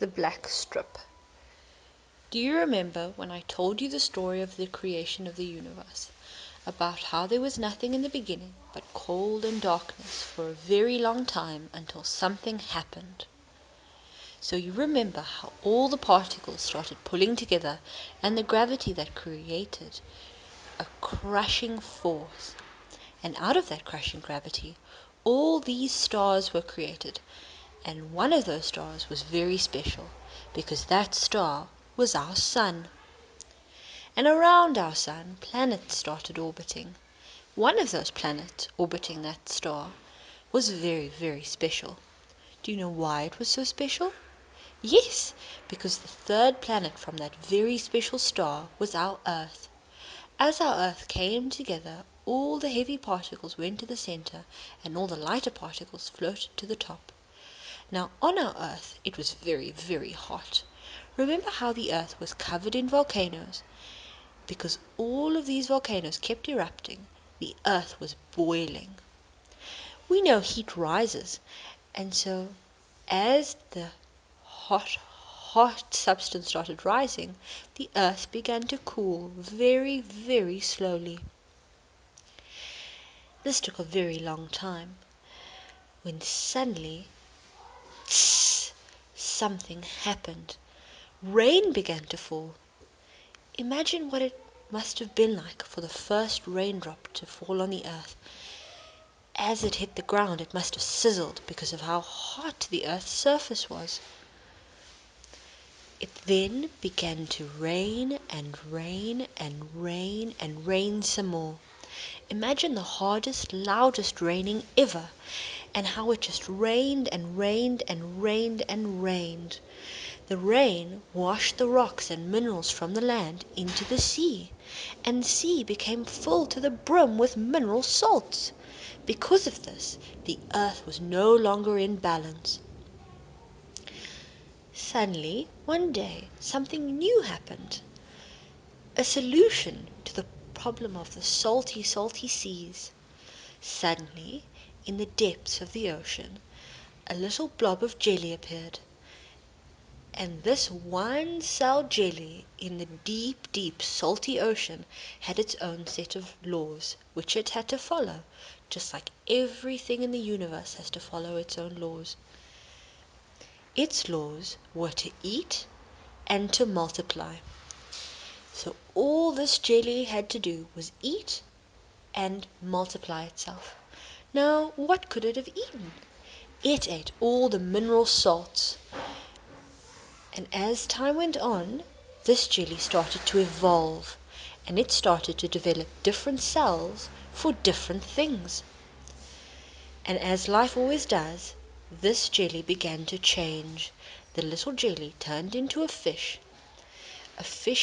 the black strip. Do you remember when I told you the story of the creation of the universe, about how there was nothing in the beginning but cold and darkness for a very long time until something happened? So you remember how all the particles started pulling together and the gravity that created a crushing force. And out of that crushing gravity, all these stars were created. And one of those stars was very special because that star was our sun. And around our sun, planets started orbiting. One of those planets orbiting that star was very, very special. Do you know why it was so special? Yes, because the third planet from that very special star was our Earth. As our Earth came together, all the heavy particles went to the center, and all the lighter particles floated to the top. Now, on our Earth, it was very, very hot. Remember how the Earth was covered in volcanoes? Because all of these volcanoes kept erupting, the Earth was boiling. We know heat rises, and so as the hot substance started rising, the Earth began to cool very, very slowly. This took a very long time, when suddenly, tss, something happened. Rain began to fall. Imagine what it must have been like for the first raindrop to fall on the Earth. As it hit the ground, it must have sizzled because of how hot the Earth's surface was. It then began to rain and rain and rain and rain some more. Imagine the hardest, loudest raining ever, and how it just rained and rained and rained and rained. The rain washed the rocks and minerals from the land into the sea, and the sea became full to the brim with mineral salts. Because of this, the Earth was no longer in balance. Suddenly, one day, something new happened. A solution to the problem of the salty, salty seas. Suddenly, in the depths of the ocean, a little blob of jelly appeared. And this one-cell jelly in the deep, deep, salty ocean had its own set of laws, which it had to follow, just like everything in the universe has to follow its own laws. Its laws were to eat and to multiply. So all this jelly had to do was eat and multiply itself. Now, what could it have eaten? It ate all the mineral salts. And as time went on, this jelly started to evolve, and it started to develop different cells for different things. And as life always does, this jelly began to change. The little jelly turned into a fish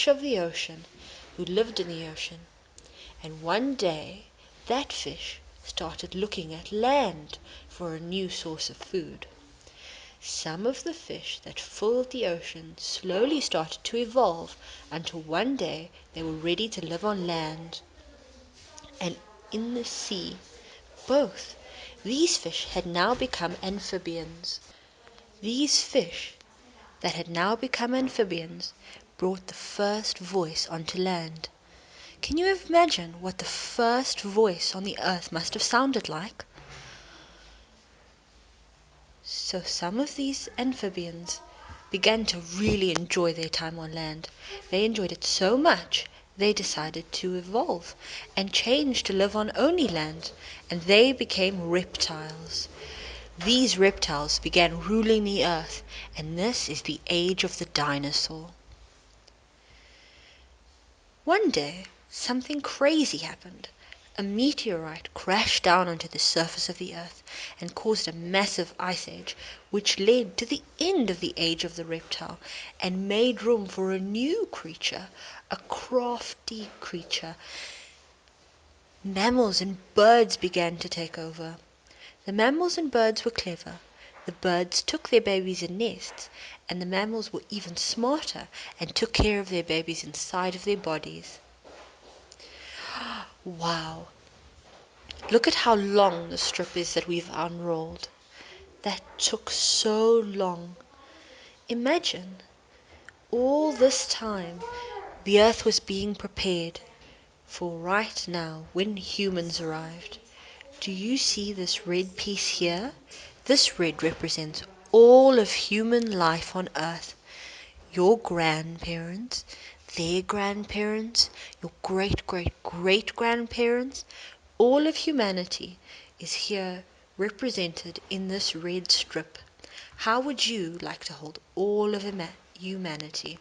of the ocean, who lived in the ocean. And one day, that fish started looking at land for a new source of food. Some of the fish that filled the ocean slowly started to evolve until one day they were ready to live on land and in the sea. Both these fish had now become amphibians. These fish that had now become amphibians brought the first voice onto land. Can you imagine what the first voice on the earth must have sounded like? So some of these amphibians began to really enjoy their time on land. They enjoyed it so much, they decided to evolve and change to live on only land, and they became reptiles. These reptiles began ruling the earth, and this is the age of the dinosaur. One day, something crazy happened. A meteorite crashed down onto the surface of the earth and caused a massive ice age, which led to the end of the age of the reptile and made room for a new creature, a crafty creature. Mammals and birds began to take over. The mammals and birds were clever. The birds took their babies in nests, and the mammals were even smarter and took care of their babies inside of their bodies. Wow! Look at how long the strip is that we've unrolled. That took so long. Imagine all this time the earth was being prepared for right now when humans arrived. Do you see this red piece here? This red represents all of human life on earth. Your grandparents, their grandparents, your great great great grandparents, all of humanity is here represented in this red strip. How would you like to hold all of humanity?